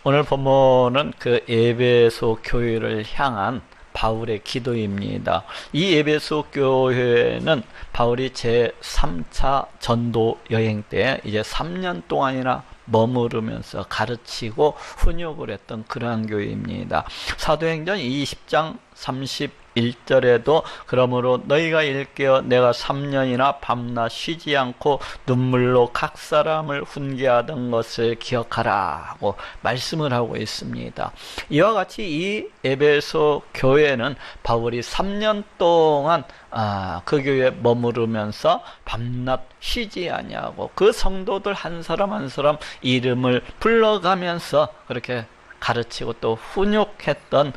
오늘 본문은 그 에베소 교회를 향한 바울의 기도입니다. 이 에베소 교회는 바울이 제3차 전도 여행 때 이제 3년 동안이나 머무르면서 가르치고 훈육을 했던 그러한 교회입니다. 사도행전 20장 31절에도 그러므로 너희가 일깨어 내가 3년이나 밤낮 쉬지 않고 눈물로 각 사람을 훈계하던 것을 기억하라 하고 말씀을 하고 있습니다. 이와 같이 이 에베소 교회는 바울이 3년 동안 그 교회에 머무르면서 밤낮 쉬지 아니하고 그 성도들 한 사람 한 사람 이름을 불러가면서 그렇게 가르치고 또 훈육했던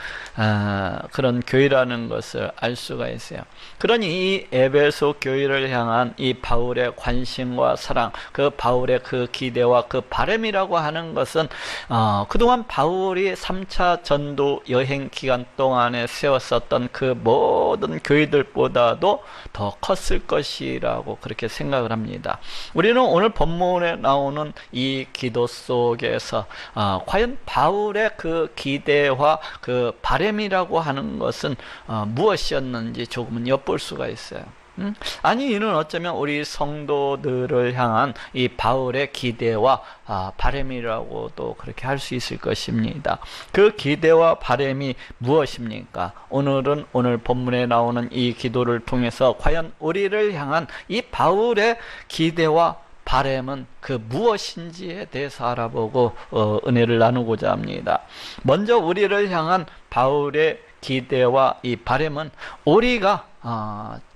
그런 교회라는 것을 알 수가 있어요. 그러니 이 에베소 교회를 향한 이 바울의 관심과 사랑, 그 바울의 그 기대와 그 바람이라고 하는 것은 그동안 바울이 3차 전도 여행 기간 동안에 세웠었던 그 모든 교회들보다도 더 컸을 것이라고 그렇게 생각을 합니다. 우리는 오늘 본문에 나오는 이 기도 속에서 과연 바울의 그 기대와 그 바람이라고 하는 것은 무엇이었는지 조금은 엿볼 수가 있어요. 아니 이는 어쩌면 우리 성도들을 향한 이 바울의 기대와 바람이라고도 그렇게 할 수 있을 것입니다. 그 기대와 바람이 무엇입니까? 오늘은 오늘 본문에 나오는 이 기도를 통해서 과연 우리를 향한 이 바울의 기대와 바람은 그 무엇인지에 대해서 알아보고 은혜를 나누고자 합니다. 먼저 우리를 향한 바울의 기대와 이 바람은 우리가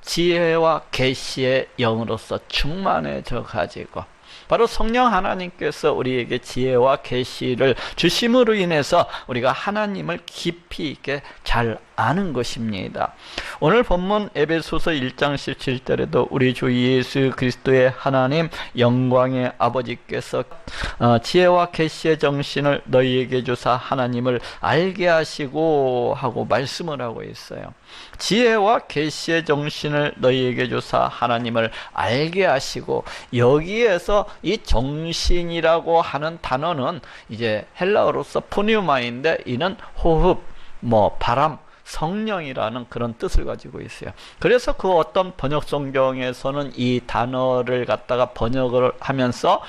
지혜와 계시의 영으로서 충만해져 가지고 바로 성령 하나님께서 우리에게 지혜와 계시를 주심으로 인해서 우리가 하나님을 깊이 있게 잘 아는 것입니다. 오늘 본문 에베소서 1장 17절에도 우리 주 예수 그리스도의 하나님 영광의 아버지께서 지혜와 계시의 정신을 너희에게 주사 하나님을 알게 하시고 하고 말씀을 하고 있어요. 지혜와 계시의 정신을 너희에게 주사 하나님을 알게 하시고, 여기에서 이 정신이라고 하는 단어는 이제 헬라어로서 푸뉴마인데 이는 호흡, 바람, 성령이라는 그런 뜻을 가지고 있어요. 그래서 그 어떤 번역 성경에서는 이 단어를 갖다가 번역을 하면서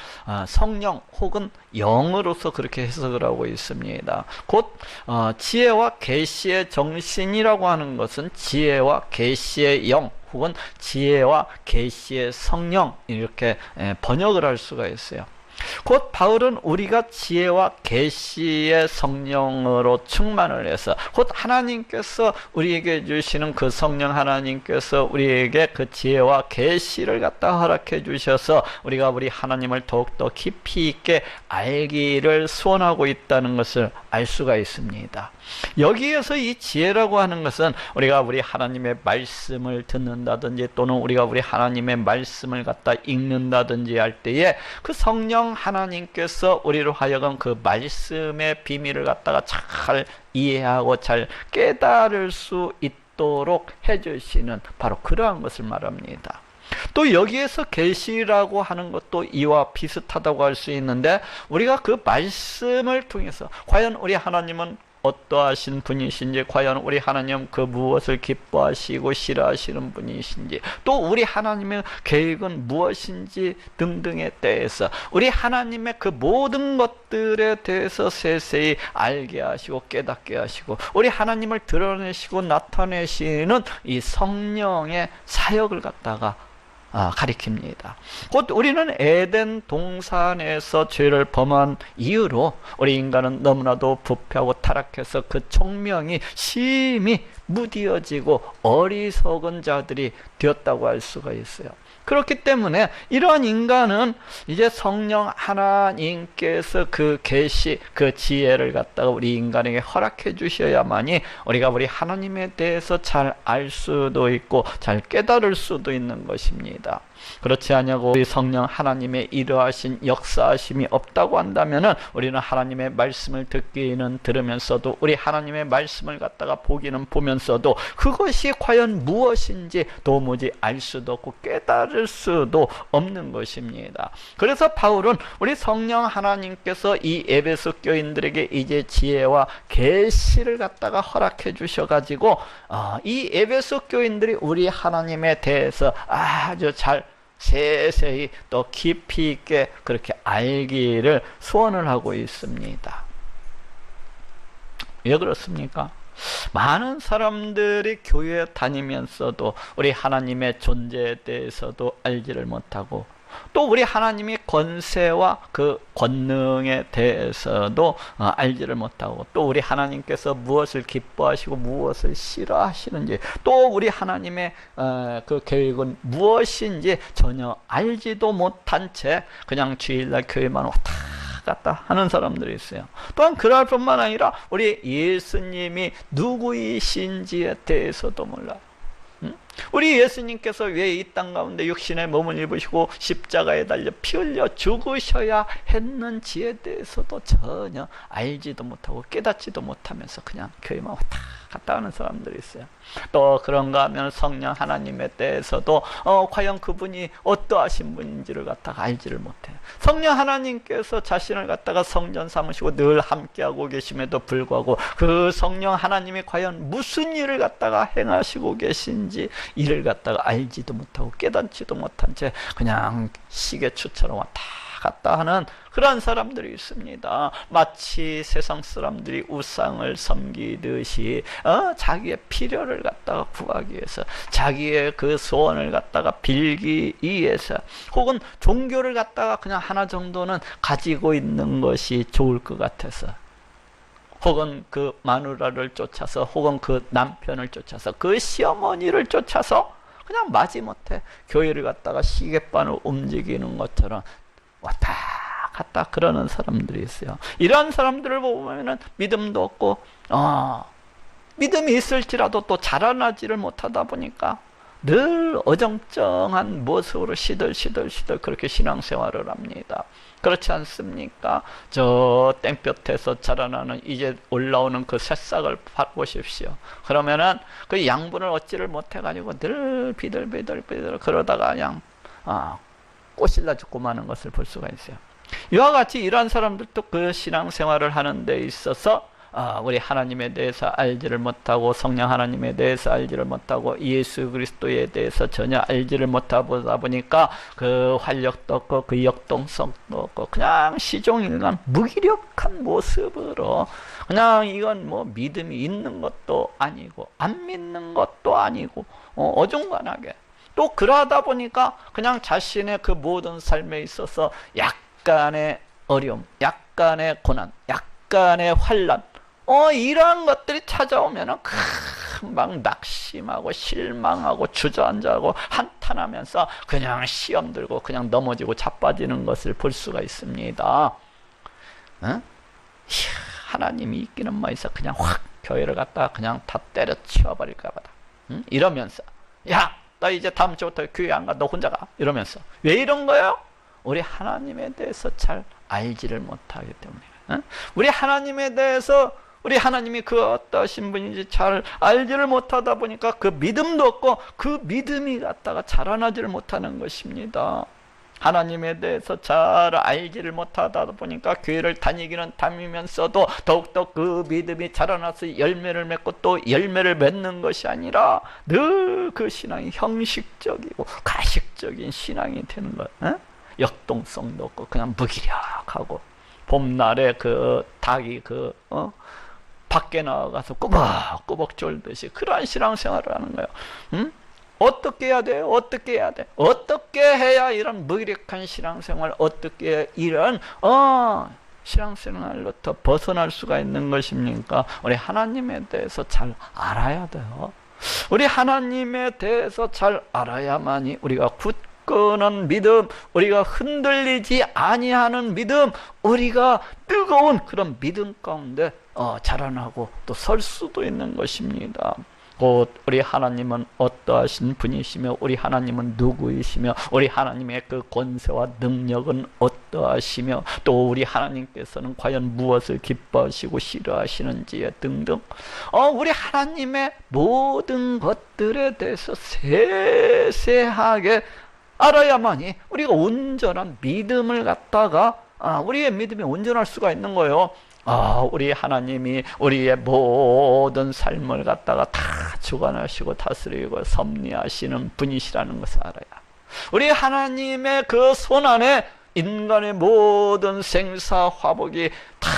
성령 혹은 영으로서 그렇게 해석을 하고 있습니다. 곧 지혜와 계시의 정신이라고 하는 것은 지혜와 계시의 영 혹은 지혜와 계시의 성령, 이렇게 번역을 할 수가 있어요. 곧 바울은 우리가 지혜와 계시의 성령으로 충만을 해서, 곧 하나님께서 우리에게 주시는 그 성령, 하나님께서 우리에게 그 지혜와 계시를 갖다 허락해 주셔서 우리가 우리 하나님을 더욱더 깊이 있게 알기를 소원하고 있다는 것을 알 수가 있습니다. 여기에서 이 지혜라고 하는 것은 우리가 우리 하나님의 말씀을 듣는다든지 또는 우리가 우리 하나님의 말씀을 갖다 읽는다든지 할 때에 그 성령 하나님께서 우리로 하여금 그 말씀의 비밀을 갖다가 잘 이해하고 잘 깨달을 수 있도록 해주시는 바로 그러한 것을 말합니다. 또 여기에서 계시라고 하는 것도 이와 비슷하다고 할 수 있는데, 우리가 그 말씀을 통해서 과연 우리 하나님은 어떠하신 분이신지, 과연 우리 하나님 그 무엇을 기뻐하시고 싫어하시는 분이신지, 또 우리 하나님의 계획은 무엇인지 등등에 대해서 우리 하나님의 그 모든 것들에 대해서 세세히 알게 하시고 깨닫게 하시고 우리 하나님을 드러내시고 나타내시는 이 성령의 사역을 갖다가 가리킵니다. 곧 우리는 에덴 동산에서 죄를 범한 이유로 우리 인간은 너무나도 부패하고 타락해서 그 총명이 심히 무디어지고 어리석은 자들이 되었다고 할 수가 있어요. 그렇기 때문에 이러한 인간은 이제 성령 하나님께서 그 계시, 그 지혜를 갖다가 우리 인간에게 허락해 주셔야만이 우리가 우리 하나님에 대해서 잘 알 수도 있고 잘 깨달을 수도 있는 것입니다. 있습니다. 그렇지 않냐고 우리 성령 하나님의 이러하신 역사하심이 없다고 한다면은 우리는 하나님의 말씀을 듣기는 들으면서도 우리 하나님의 말씀을 갖다가 보기는 보면서도 그것이 과연 무엇인지 도무지 알 수도 없고 깨달을 수도 없는 것입니다. 그래서 바울은 우리 성령 하나님께서 이 에베소 교인들에게 이제 지혜와 계시를 갖다가 허락해 주셔가지고 이 에베소 교인들이 우리 하나님에 대해서 아주 잘 세세히 또 깊이 있게 그렇게 알기를 소원을 하고 있습니다. 왜 그렇습니까? 많은 사람들이 교회에 다니면서도 우리 하나님의 존재에 대해서도 알지를 못하고 또 우리 하나님의 권세와 그 권능에 대해서도 알지를 못하고 또 우리 하나님께서 무엇을 기뻐하시고 무엇을 싫어하시는지 또 우리 하나님의 그 계획은 무엇인지 전혀 알지도 못한 채 그냥 주일날 교회만 왔다 갔다 하는 사람들이 있어요. 또한 그럴 뿐만 아니라 우리 예수님이 누구이신지에 대해서도 몰라요. 우리 예수님께서 왜 이 땅 가운데 육신의 몸을 입으시고 십자가에 달려 피 흘려 죽으셔야 했는지에 대해서도 전혀 알지도 못하고 깨닫지도 못하면서 그냥 교회만 왔다 갔다 하는 사람들이 있어요. 또 그런가 하면 성령 하나님에 대해서도 과연 그분이 어떠하신 분인지를 갖다가 알지를 못해요. 성령 하나님께서 자신을 갖다가 성전 삼으시고 늘 함께하고 계심에도 불구하고 그 성령 하나님이 과연 무슨 일을 갖다가 행하시고 계신지 이를 갖다가 알지도 못하고 깨닫지도 못한 채 그냥 시계추처럼 왔다 갔다 하는 그런 사람들이 있습니다. 마치 세상 사람들이 우상을 섬기듯이 자기의 필요를 갖다가 구하기 위해서 자기의 그 소원을 갖다가 빌기 위해서 혹은 종교를 갖다가 그냥 하나 정도는 가지고 있는 것이 좋을 것 같아서 혹은 그 마누라를 쫓아서 혹은 그 남편을 쫓아서 그 시어머니를 쫓아서 그냥 마지못해 교회를 갖다가 시계바늘 움직이는 것처럼 왔다 갔다 그러는 사람들이 있어요. 이런 사람들을 보면은 믿음도 없고 믿음이 있을지라도 또 자라나지를 못하다 보니까 늘 어정쩡한 모습으로 시들시들 그렇게 신앙생활을 합니다. 그렇지 않습니까? 저 땡볕에서 자라나는 이제 올라오는 그 새싹을 보십시오. 그러면은 그 양분을 얻지를 못해가지고 늘 비들비들 그러다가 그냥 꽃일라 죽고 마는 것을 볼 수가 있어요. 이와 같이 이러한 사람들도 그 신앙생활을 하는 데 있어서 우리 하나님에 대해서 알지를 못하고 성령 하나님에 대해서 알지를 못하고 예수 그리스도에 대해서 전혀 알지를 못하다 보니까 그 활력도 없고 그 역동성도 없고 그냥 시종일관 무기력한 모습으로 그냥 이건 뭐 믿음이 있는 것도 아니고 안 믿는 것도 아니고 어중간하게 또 그러다 보니까 그냥 자신의 그 모든 삶에 있어서 약간의 어려움, 약간의 고난, 약간의 환난 이러한 것들이 찾아오면은 금방 낙심하고 실망하고 주저앉아하고 한탄하면서 그냥 시험 들고 그냥 넘어지고 자빠지는 것을 볼 수가 있습니다. 하나님이 있기는 뭐해서 그냥 확 교회를 갖다가 그냥 다 때려치워버릴까 보다. 이러면서 야! 나 이제 다음 주부터 교회 안 가. 너 혼자 가. 이러면서. 왜 이런 거예요? 우리 하나님에 대해서 잘 알지를 못하기 때문에. 우리 하나님에 대해서 우리 하나님이 그 어떠신 분인지 잘 알지를 못하다 보니까 그 믿음도 없고 그 믿음이 갖다가 자라나지를 못하는 것입니다. 하나님에 대해서 잘 알지를 못하다 보니까 교회를 다니기는 다니면서도 더욱더 그 믿음이 자라나서 열매를 맺고 또 열매를 맺는 것이 아니라 늘 그 신앙이 형식적이고 가식적인 신앙이 되는 것. 역동성도 없고 그냥 무기력하고 봄날에 그 닭이 밖에 나가서 꾸벅꾸벅 졸듯이 그러한 신앙생활을 하는 거예요. 어떻게 해야 돼요? 어떻게 해야 돼? 어떻게 해야 이런 무기력한 신앙생활, 어떻게 해야 이런 신앙생활로부터 벗어날 수가 있는 것입니까? 우리 하나님에 대해서 잘 알아야 돼요. 우리 하나님에 대해서 잘 알아야만이 우리가 굳건한 믿음, 우리가 흔들리지 아니하는 믿음, 우리가 뜨거운 그런 믿음 가운데 자라나고 또 설 수도 있는 것입니다. 곧 우리 하나님은 어떠하신 분이시며 우리 하나님은 누구이시며 우리 하나님의 그 권세와 능력은 어떠하시며 또 우리 하나님께서는 과연 무엇을 기뻐하시고 싫어하시는지에 등등 우리 하나님의 모든 것들에 대해서 세세하게 알아야만이 우리가 온전한 믿음을 갖다가 우리의 믿음이 온전할 수가 있는 거예요. 우리 하나님이 우리의 모든 삶을 갖다가 다 주관하시고 다스리고 섭리하시는 분이시라는 것을 알아야, 우리 하나님의 그 손안에 인간의 모든 생사 화복이 다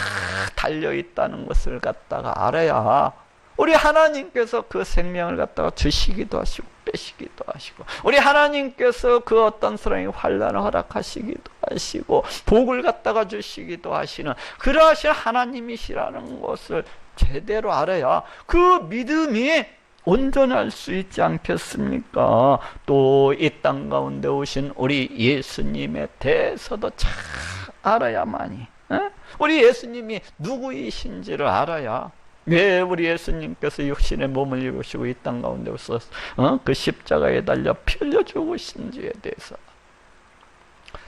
달려있다는 것을 갖다가 알아야 우리 하나님께서 그 생명을 갖다가 주시기도 하시고 빼시기도 하시고, 우리 하나님께서 그 어떤 사람이 환난을 허락하시기도 하시고 복을 갖다가 주시기도 하시는 그러하신 하나님이시라는 것을 제대로 알아야 그 믿음이 온전할 수 있지 않겠습니까? 또 이 땅 가운데 오신 우리 예수님에 대해서도 잘 알아야만이, 우리 예수님이 누구이신지를 알아야, 왜 우리 예수님께서 육신의 몸을 입으시고 이 땅 가운데 오셔서 그 십자가에 달려 피 흘려 죽으신지에 대해서,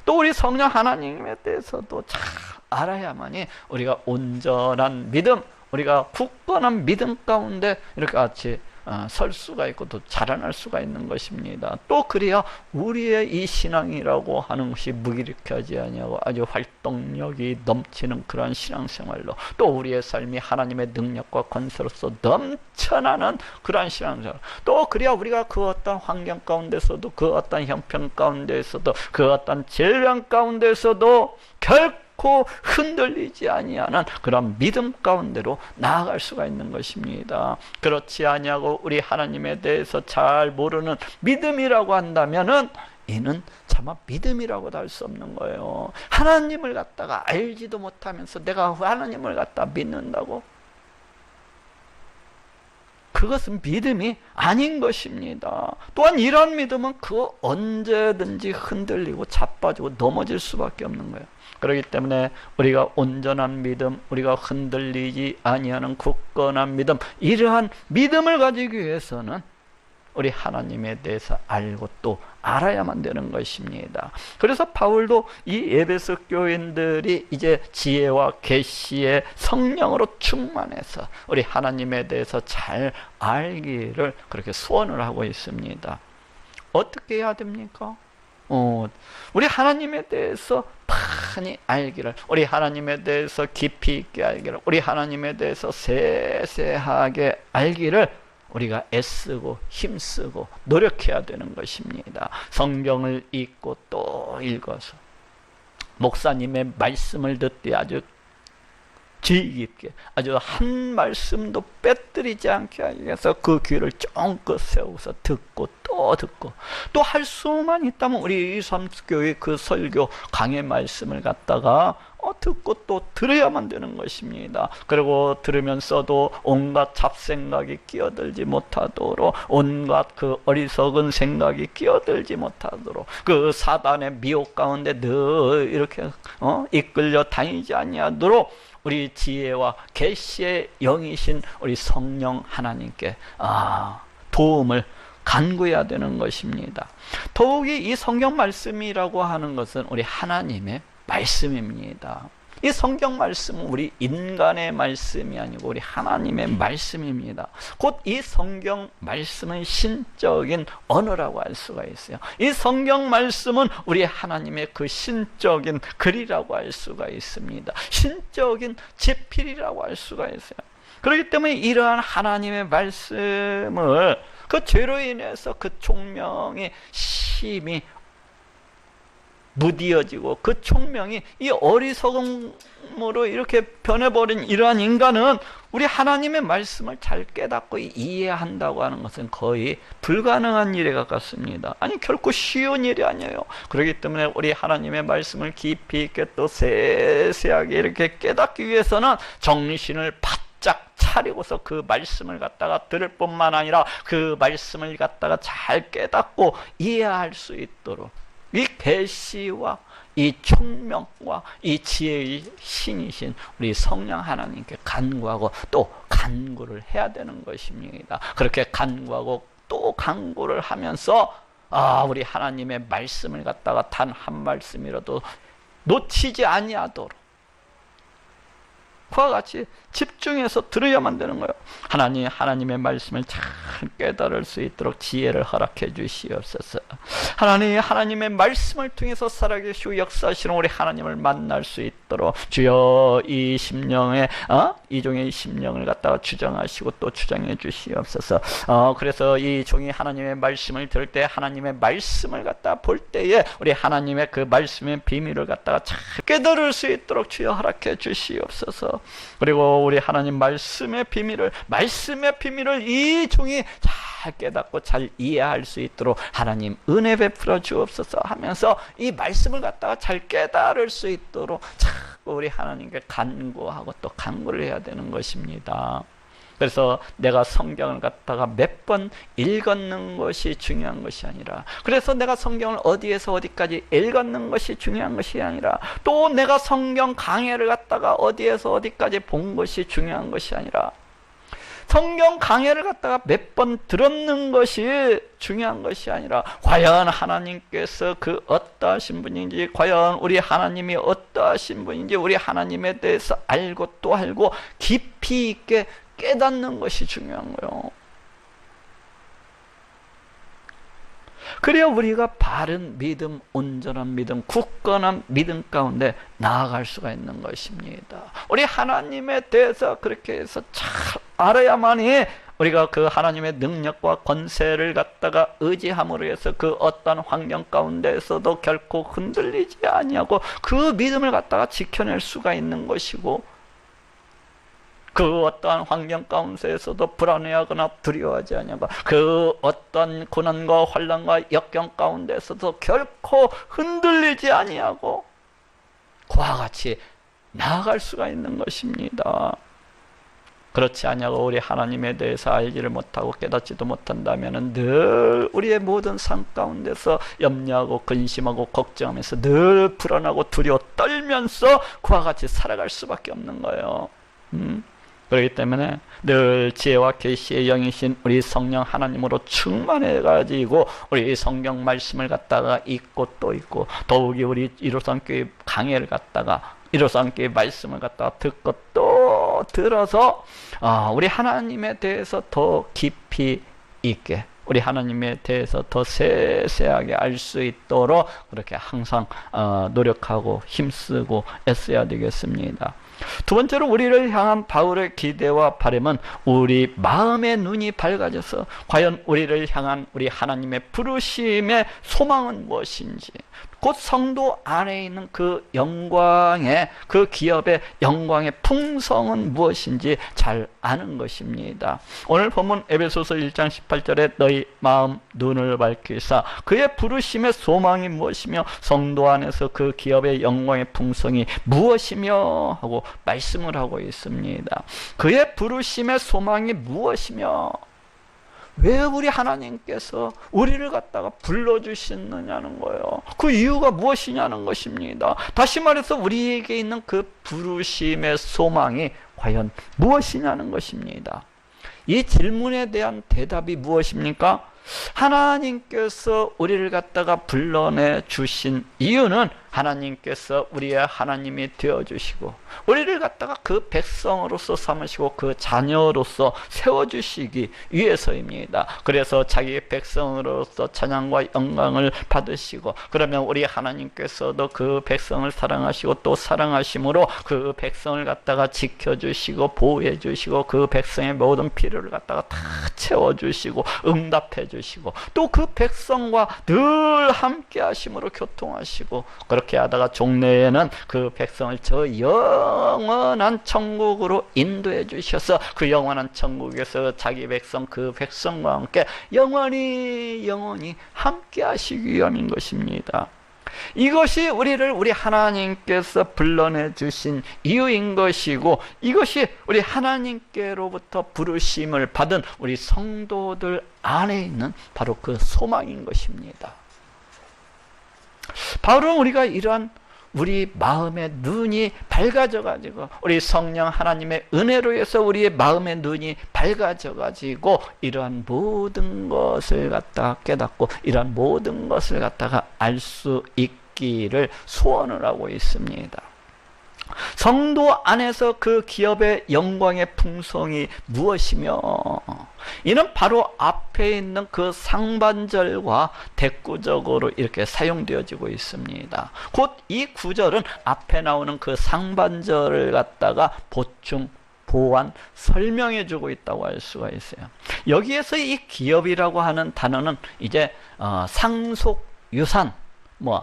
또 우리 성령 하나님에 대해서도 잘 알아야만이 우리가 온전한 믿음, 우리가 굳건한 믿음 가운데 이렇게 같이 설 수가 있고 또 자라날 수가 있는 것입니다. 또 그래야 우리의 이 신앙이라고 하는 것이 무기력하지 아니하고 아주 활동력이 넘치는 그런 신앙생활로, 또 우리의 삶이 하나님의 능력과 권세로서 넘쳐나는 그러한 신앙생활, 또 그래야 우리가 그 어떤 환경 가운데서도, 그 어떤 형편 가운데서도, 그 어떤 질병 가운데서도 결코 흔들리지 아니하는 그런 믿음 가운데로 나아갈 수가 있는 것입니다. 그렇지 아니하고 우리 하나님에 대해서 잘 모르는 믿음이라고 한다면은 이는 차마 믿음이라고도 할 수 없는 거예요. 하나님을 갖다가 알지도 못하면서 내가 하나님을 갖다 믿는다고? 그것은 믿음이 아닌 것입니다. 또한 이런 믿음은 그 언제든지 흔들리고 자빠지고 넘어질 수밖에 없는 거예요. 그렇기 때문에 우리가 온전한 믿음, 우리가 흔들리지 아니하는 굳건한 믿음, 이러한 믿음을 가지기 위해서는 우리 하나님에 대해서 알고 또 알아야만 되는 것입니다. 그래서 바울도 이 에베소 교인들이 이제 지혜와 계시의 성령으로 충만해서 우리 하나님에 대해서 잘 알기를 그렇게 소원을 하고 있습니다. 어떻게 해야 됩니까? 우리 하나님에 대해서 많이 알기를, 우리 하나님에 대해서 깊이 있게 알기를, 우리 하나님에 대해서 세세하게 알기를 우리가 애쓰고 힘쓰고 노력해야 되는 것입니다. 성경을 읽고 또 읽어서 목사님의 말씀을 듣되 아주 주의 깊게, 아주 한 말씀도 빼뜨리지 않게 하기 위해서 그 귀를 쫑긋 세우고서 듣고 또 듣고, 또 할 수만 있다면 우리 이삼교의 그 설교 강의 말씀을 갖다가 듣고 또 들어야만 되는 것입니다. 그리고 들으면서도 온갖 잡생각이 끼어들지 못하도록, 온갖 그 어리석은 생각이 끼어들지 못하도록, 그 사단의 미혹 가운데 늘 이렇게 이끌려 다니지 아니하도록 우리 지혜와 계시의 영이신 우리 성령 하나님께 도움을 간구해야 되는 것입니다. 더욱이 이 성경 말씀이라고 하는 것은 우리 하나님의 말씀입니다. 이 성경 말씀은 우리 인간의 말씀이 아니고 우리 하나님의 말씀입니다. 곧 이 성경 말씀은 신적인 언어라고 할 수가 있어요. 이 성경 말씀은 우리 하나님의 그 신적인 글이라고 할 수가 있습니다. 신적인 지필이라고 할 수가 있어요. 그렇기 때문에 이러한 하나님의 말씀을 그 죄로 인해서 그 총명이 심히 무디어지고 그 총명이 이 어리석음으로 이렇게 변해버린 이러한 인간은 우리 하나님의 말씀을 잘 깨닫고 이해한다고 하는 것은 거의 불가능한 일에 가깝습니다. 아니 결코 쉬운 일이 아니에요. 그렇기 때문에 우리 하나님의 말씀을 깊이 있게 또 세세하게 이렇게 깨닫기 위해서는 정신을 바짝 차리고서 그 말씀을 갖다가 들을 뿐만 아니라 그 말씀을 갖다가 잘 깨닫고 이해할 수 있도록 이 계시와 이 총명과 이 지혜의 신이신 우리 성령 하나님께 간구하고 또 간구를 해야 되는 것입니다. 그렇게 간구하고 또 간구를 하면서 우리 하나님의 말씀을 갖다가 단 한 말씀이라도 놓치지 아니하도록 그와 같이 집중해서 들어야만 되는 거예요. 하나님의 말씀을 잘 깨달을 수 있도록 지혜를 허락해 주시옵소서. 하나님의 말씀을 통해서 살아계시고 역사하시는 우리 하나님을 만날 수 있도록 주여 이 심령에 이 종의 심령을 갖다가 주장하시고 또 주장해 주시옵소서. 그래서 이 종이 하나님의 말씀을 들을 때 하나님의 말씀을 갖다가 볼 때에 우리 하나님의 그 말씀의 비밀을 갖다가 잘 깨달을 수 있도록 주여 허락해 주시옵소서. 그리고 우리 하나님 말씀의 비밀을 이 종이 잘 깨닫고 잘 이해할 수 있도록 하나님 은혜 베풀어 주옵소서 하면서 이 말씀을 갖다가 잘 깨달을 수 있도록 자꾸 우리 하나님께 간구하고 또 간구를 해야 되는 것입니다. 그래서 내가 성경을 갖다가 몇 번 읽었는 것이 중요한 것이 아니라, 그래서 내가 성경을 어디에서 어디까지 읽었는 것이 중요한 것이 아니라, 또 내가 성경 강해를 갖다가 어디에서 어디까지 본 것이 중요한 것이 아니라, 성경 강해를 갖다가 몇 번 들었는 것이 중요한 것이 아니라, 과연 하나님께서 그 어떠하신 분인지, 과연 우리 하나님이 어떠하신 분인지, 우리 하나님에 대해서 알고 또 알고 깊이 있게 깨닫는 것이 중요한 거예요. 그래야 우리가 바른 믿음, 온전한 믿음, 굳건한 믿음 가운데 나아갈 수가 있는 것입니다. 우리 하나님에 대해서 그렇게 해서 잘 알아야만이 우리가 그 하나님의 능력과 권세를 갖다가 의지함으로 해서 그 어떤 환경 가운데에서도 결코 흔들리지 아니하고 그 믿음을 갖다가 지켜낼 수가 있는 것이고, 그 어떠한 환경 가운데에서도 불안해하거나 두려워하지 아니하고, 그 어떠한 고난과 환난과 역경 가운데에서도 결코 흔들리지 아니하고 그와 같이 나아갈 수가 있는 것입니다. 그렇지 아니하고 우리 하나님에 대해서 알지를 못하고 깨닫지도 못한다면 늘 우리의 모든 삶 가운데서 염려하고 근심하고 걱정하면서 늘 불안하고 두려워 떨면서 그와 같이 살아갈 수밖에 없는 거예요. 그렇기 때문에 늘 지혜와 계시의 영이신 우리 성령 하나님으로 충만해가지고 우리 성경 말씀을 갖다가 읽고 또 읽고, 더욱이 우리 이로산교회 강해를 갖다가 이로산교회 말씀을 갖다가 듣고 또 들어서 우리 하나님에 대해서 더 깊이 있게, 우리 하나님에 대해서 더 세세하게 알 수 있도록 그렇게 항상 노력하고 힘쓰고 애써야 되겠습니다. 두 번째로 우리를 향한 바울의 기대와 바람은 우리 마음의 눈이 밝아져서 과연 우리를 향한 우리 하나님의 부르심의 소망은 무엇인지, 곧 성도 안에 있는 그 영광의, 그 기업의 영광의 풍성은 무엇인지 잘 아는 것입니다. 오늘 본문 에베소서 1장 18절에 너희 마음 눈을 밝히사 그의 부르심의 소망이 무엇이며 성도 안에서 그 기업의 영광의 풍성이 무엇이며 하고 말씀을 하고 있습니다. 그의 부르심의 소망이 무엇이며, 왜 우리 하나님께서 우리를 갖다가 불러주시느냐는 거예요. 그 이유가 무엇이냐는 것입니다. 다시 말해서 우리에게 있는 그 부르심의 소망이 과연 무엇이냐는 것입니다. 이 질문에 대한 대답이 무엇입니까? 하나님께서 우리를 갖다가 불러내 주신 이유는 하나님께서 우리의 하나님이 되어주시고 우리를 갖다가 그 백성으로서 삼으시고 그 자녀로서 세워주시기 위해서입니다. 그래서 자기 백성으로서 찬양과 영광을 받으시고, 그러면 우리 하나님께서도 그 백성을 사랑하시고 또 사랑하심으로 그 백성을 갖다가 지켜주시고 보호해주시고 그 백성의 모든 필요를 갖다가 다 채워주시고 응답해주시고 또 그 백성과 늘 함께 하심으로 교통하시고, 그렇게 하다가 종래에는 그 백성을 저 영원한 천국으로 인도해 주셔서 그 영원한 천국에서 자기 백성 그 백성과 함께 영원히 함께 하시기 위함인 것입니다. 이것이 우리 하나님께서 불러내 주신 이유인 것이고, 이것이 우리 하나님께로부터 부르심을 받은 우리 성도들 안에 있는 바로 그 소망인 것입니다. 바울은 우리가 이러한 우리 마음의 눈이 밝아져 가지고 우리 성령 하나님의 은혜로 해서 우리의 마음의 눈이 밝아져 가지고 이러한 모든 것을 갖다가 깨닫고 이러한 모든 것을 갖다가 알 수 있기를 소원을 하고 있습니다. 성도 안에서 그 기업의 영광의 풍성이 무엇이며, 이는 바로 앞에 있는 그 상반절과 대꾸적으로 이렇게 사용되어지고 있습니다. 곧 이 구절은 앞에 나오는 그 상반절을 갖다가 보충, 보완, 설명해 주고 있다고 할 수가 있어요. 여기에서 이 기업이라고 하는 단어는 이제 상속 유산,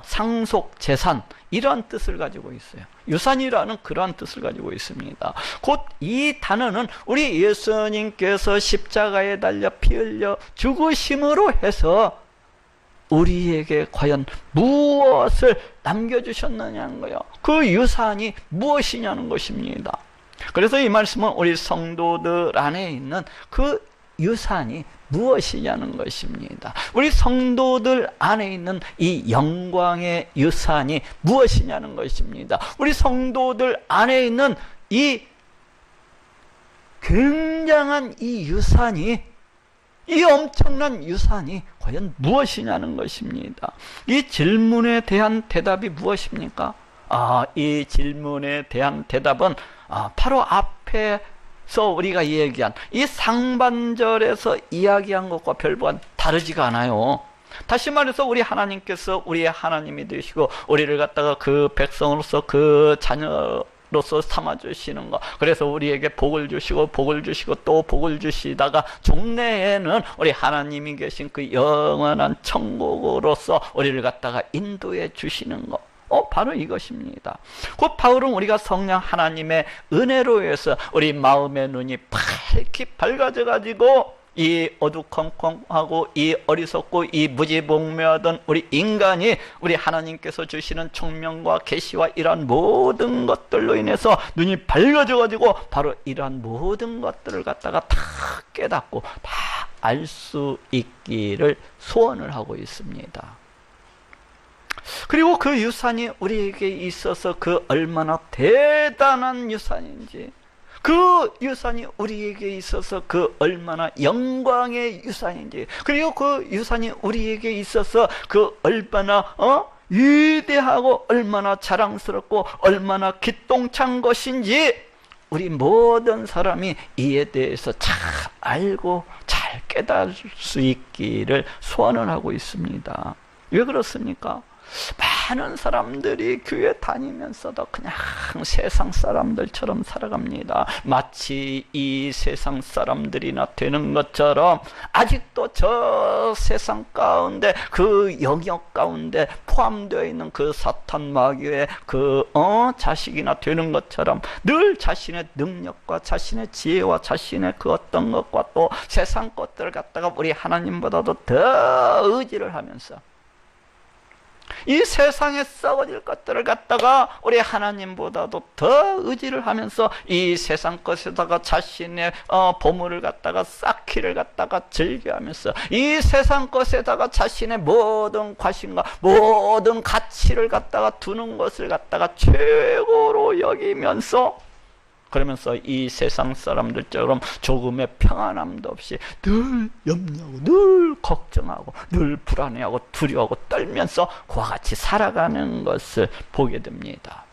상속 재산, 이러한 뜻을 가지고 있어요. 유산이라는 그러한 뜻을 가지고 있습니다. 곧 이 단어는 우리 예수님께서 십자가에 달려 피 흘려 죽으심으로 해서 우리에게 과연 무엇을 남겨주셨느냐는 거예요. 그 유산이 무엇이냐는 것입니다. 그래서 이 말씀은 우리 성도들 안에 있는 그 유산이 무엇이냐는 것입니다. 우리 성도들 안에 있는 이 영광의 유산이 무엇이냐는 것입니다. 우리 성도들 안에 있는 이 굉장한 이 유산이, 이 엄청난 유산이 과연 무엇이냐는 것입니다. 이 질문에 대한 대답이 무엇입니까? 이 질문에 대한 대답은 바로 앞에서 우리가 얘기한 이 상반절에서 이야기한 것과 별반 다르지가 않아요. 다시 말해서 우리 하나님께서 우리의 하나님이 되시고 우리를 갖다가 그 백성으로서 그 자녀로서 삼아주시는 것, 그래서 우리에게 복을 주시고 또 복을 주시다가 종래에는 우리 하나님이 계신 그 영원한 천국으로서 우리를 갖다가 인도해 주시는 것, 바로 이것입니다. 곧 바울은 우리가 성령 하나님의 은혜로 해서 우리 마음의 눈이 밝게 밝아져 가지고 이 어두컴컴하고 이 어리석고 이 무지몽매하던 우리 인간이 우리 하나님께서 주시는 총명과 계시와 이러한 모든 것들로 인해서 눈이 밝아져 가지고 바로 이러한 모든 것들을 갖다가 다 깨닫고 다 알 수 있기를 소원을 하고 있습니다. 그리고 그 유산이 우리에게 있어서 그 얼마나 대단한 유산인지, 그 유산이 우리에게 있어서 그 얼마나 영광의 유산인지, 그리고 그 유산이 우리에게 있어서 그 얼마나 위대하고 얼마나 자랑스럽고 얼마나 기똥찬 것인지 우리 모든 사람이 이에 대해서 잘 알고 잘 깨달을 수 있기를 소원을 하고 있습니다. 왜 그렇습니까? 많은 사람들이 교회 다니면서도 그냥 세상 사람들처럼 살아갑니다. 마치 이 세상 사람들이나 되는 것처럼 아직도 저 세상 가운데 그 영역 가운데 포함되어 있는 그 사탄 마귀의 그 자식이나 되는 것처럼 늘 자신의 능력과 자신의 지혜와 자신의 그 어떤 것과 또 세상 것들을 갖다가 우리 하나님보다도 더 의지를 하면서 이 세상에 썩어질 것들을 갖다가 우리 하나님보다도 더 의지를 하면서 이 세상 것에다가 자신의 보물을 갖다가 쌓기를 갖다가 즐겨하면서 이 세상 것에다가 자신의 모든 과신과 모든 가치를 갖다가 두는 것을 갖다가 최고로 여기면서, 그러면서 이 세상 사람들처럼 조금의 평안함도 없이 늘 염려하고 늘 걱정하고 늘 불안해하고 두려워하고 떨면서 그와 같이 살아가는 것을 보게 됩니다.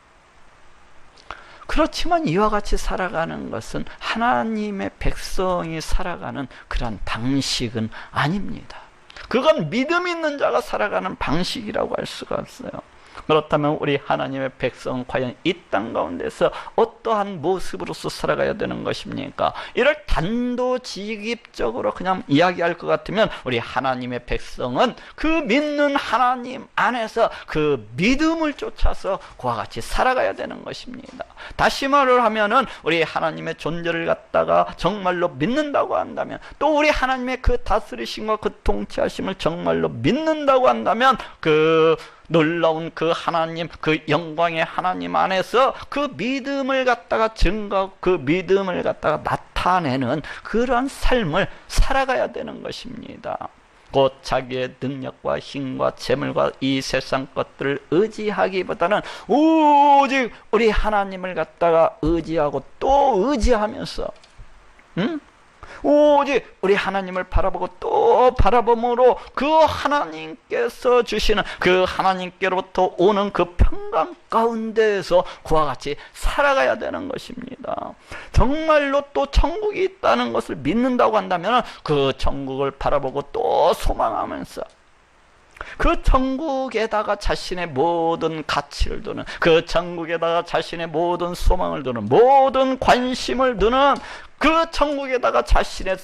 그렇지만 이와 같이 살아가는 것은 하나님의 백성이 살아가는 그러한 방식은 아닙니다. 그건 믿음 있는 자가 살아가는 방식이라고 할 수가 없어요. 그렇다면 우리 하나님의 백성은 과연 이 땅 가운데서 어떠한 모습으로서 살아가야 되는 것입니까? 이를 단도직입적으로 그냥 이야기할 것 같으면 우리 하나님의 백성은 그 믿는 하나님 안에서 그 믿음을 쫓아서 그와 같이 살아가야 되는 것입니다. 다시 말을 하면은 우리 하나님의 존재를 갖다가 정말로 믿는다고 한다면, 또 우리 하나님의 그 다스리심과 그 통치하심을 정말로 믿는다고 한다면 그 놀라운 그 하나님, 그 영광의 하나님 안에서 그 믿음을 갖다가 증거하고 그 믿음을 갖다가 나타내는 그런 삶을 살아가야 되는 것입니다. 곧 자기의 능력과 힘과 재물과 이 세상 것들을 의지하기보다는 오직 우리 하나님을 갖다가 의지하고 또 의지하면서, 응? 오직 우리 하나님을 바라보고 또 바라봄으로 그 하나님께서 주시는, 그 하나님께로부터 오는 그 평강 가운데에서 그와 같이 살아가야 되는 것입니다. 정말로 또 천국이 있다는 것을 믿는다고 한다면 그 천국을 바라보고 또 소망하면서 그 천국에다가 자신의 모든 가치를 두는, 그 천국에다가 자신의 모든 소망을 두는, 모든 관심을 두는, 그 천국에다가 자신의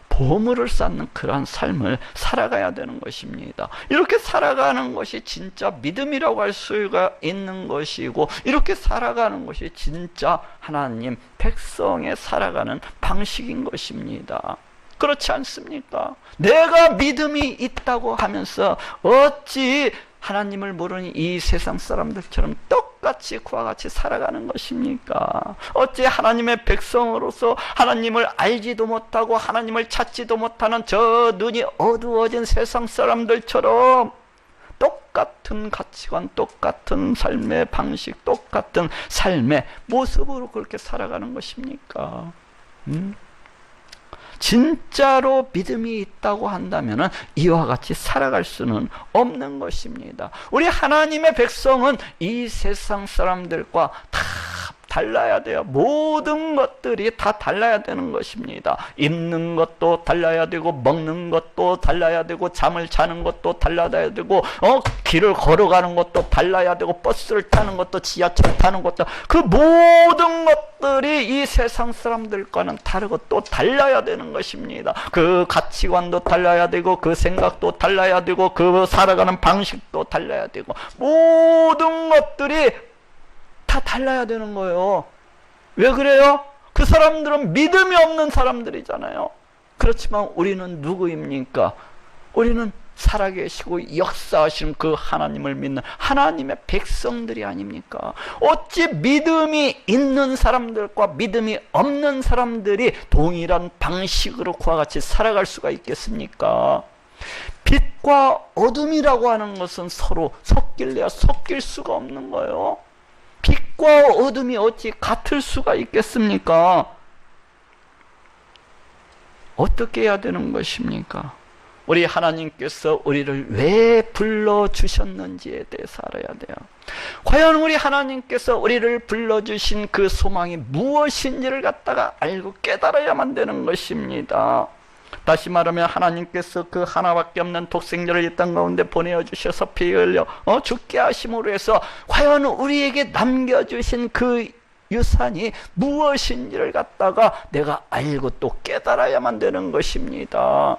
보물을 쌓는 그러한 삶을 살아가야 되는 것입니다. 이렇게 살아가는 것이 진짜 믿음이라고 할 수가 있는 것이고, 이렇게 살아가는 것이 진짜 하나님 백성의 살아가는 방식인 것입니다. 그렇지 않습니까? 내가 믿음이 있다고 하면서 어찌 하나님을 모르는 이 세상 사람들처럼 똑같이 그와 같이 살아가는 것입니까? 어찌 하나님의 백성으로서 하나님을 알지도 못하고 하나님을 찾지도 못하는 저 눈이 어두워진 세상 사람들처럼 똑같은 가치관, 똑같은 삶의 방식, 똑같은 삶의 모습으로 그렇게 살아가는 것입니까? 진짜로 믿음이 있다고 한다면 이와 같이 살아갈 수는 없는 것입니다. 우리 하나님의 백성은 이 세상 사람들과 다 달라야 돼요. 모든 것들이 다 달라야 되는 것입니다. 입는 것도 달라야 되고, 먹는 것도 달라야 되고, 잠을 자는 것도 달라야 되고, 길을 걸어가는 것도 달라야 되고, 버스를 타는 것도, 지하철 타는 것도, 그 모든 것들이 이 세상 사람들과는 다르고 또 달라야 되는 것입니다. 그 가치관도 달라야 되고, 그 생각도 달라야 되고, 그 살아가는 방식도 달라야 되고, 모든 것들이 다 달라야 되는 거예요. 왜 그래요? 그 사람들은 믿음이 없는 사람들이잖아요. 그렇지만 우리는 누구입니까? 우리는 살아계시고 역사하시는 그 하나님을 믿는 하나님의 백성들이 아닙니까? 어찌 믿음이 있는 사람들과 믿음이 없는 사람들이 동일한 방식으로 그와 같이 살아갈 수가 있겠습니까? 빛과 어둠이라고 하는 것은 서로 섞일래야 섞일 수가 없는 거예요. 빛과 어둠이 어찌 같을 수가 있겠습니까? 어떻게 해야 되는 것입니까? 우리 하나님께서 우리를 왜 불러주셨는지에 대해서 알아야 돼요. 과연 우리 하나님께서 우리를 불러주신 그 소망이 무엇인지를 갖다가 알고 깨달아야만 되는 것입니다. 다시 말하면 하나님께서 그 하나밖에 없는 독생자를 이 땅 가운데 보내주셔서 피 흘려 죽게 하심으로 해서 과연 우리에게 남겨주신 그 유산이 무엇인지를 갖다가 내가 알고 또 깨달아야만 되는 것입니다.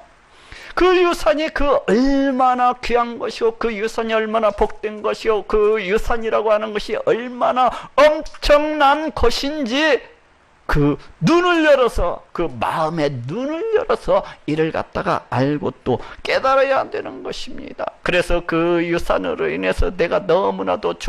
그 유산이 그 얼마나 귀한 것이고, 그 유산이 얼마나 복된 것이고, 그 유산이라고 하는 것이 얼마나 엄청난 것인지 그 눈을 열어서, 그 마음의 눈을 열어서 이를 갖다가 알고 또 깨달아야 되는 것입니다. 그래서 그 유산으로 인해서 내가 너무나도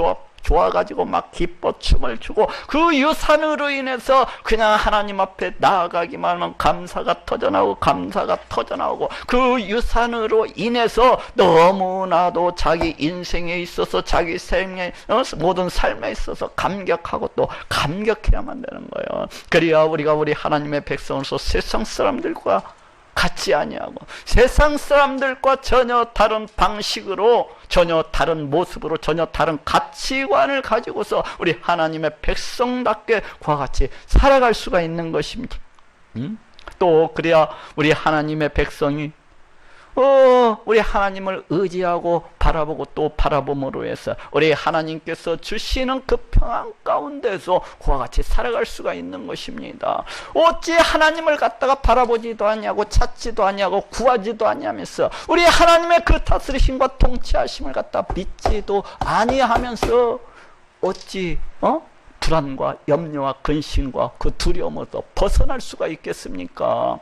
좋아가지고 막 기뻐 춤을 추고, 그 유산으로 인해서 그냥 하나님 앞에 나아가기만 하면 감사가 터져나오고, 그 유산으로 인해서 너무나도 자기 인생에 있어서, 자기 생애 모든 삶에 있어서 감격하고 또 감격해야만 되는 거예요. 그래야 우리가 우리 하나님의 백성으로서 세상 사람들과 같지 아니하고, 세상 사람들과 전혀 다른 방식으로, 전혀 다른 모습으로, 전혀 다른 가치관을 가지고서 우리 하나님의 백성답게 그와 같이 살아갈 수가 있는 것입니다. 또 그래야 우리 하나님의 백성이 우리 하나님을 의지하고 바라보고 또 바라봄으로 해서 우리 하나님께서 주시는 그 평안 가운데서 그와 같이 살아갈 수가 있는 것입니다. 어찌 하나님을 갖다가 바라보지도 않냐고, 찾지도 않냐고, 구하지도 않냐면서 우리 하나님의 그 다스리심과 통치하심을 갖다 믿지도 아니하면서 어찌 불안과 염려와 근심과 그 두려움으로서 벗어날 수가 있겠습니까?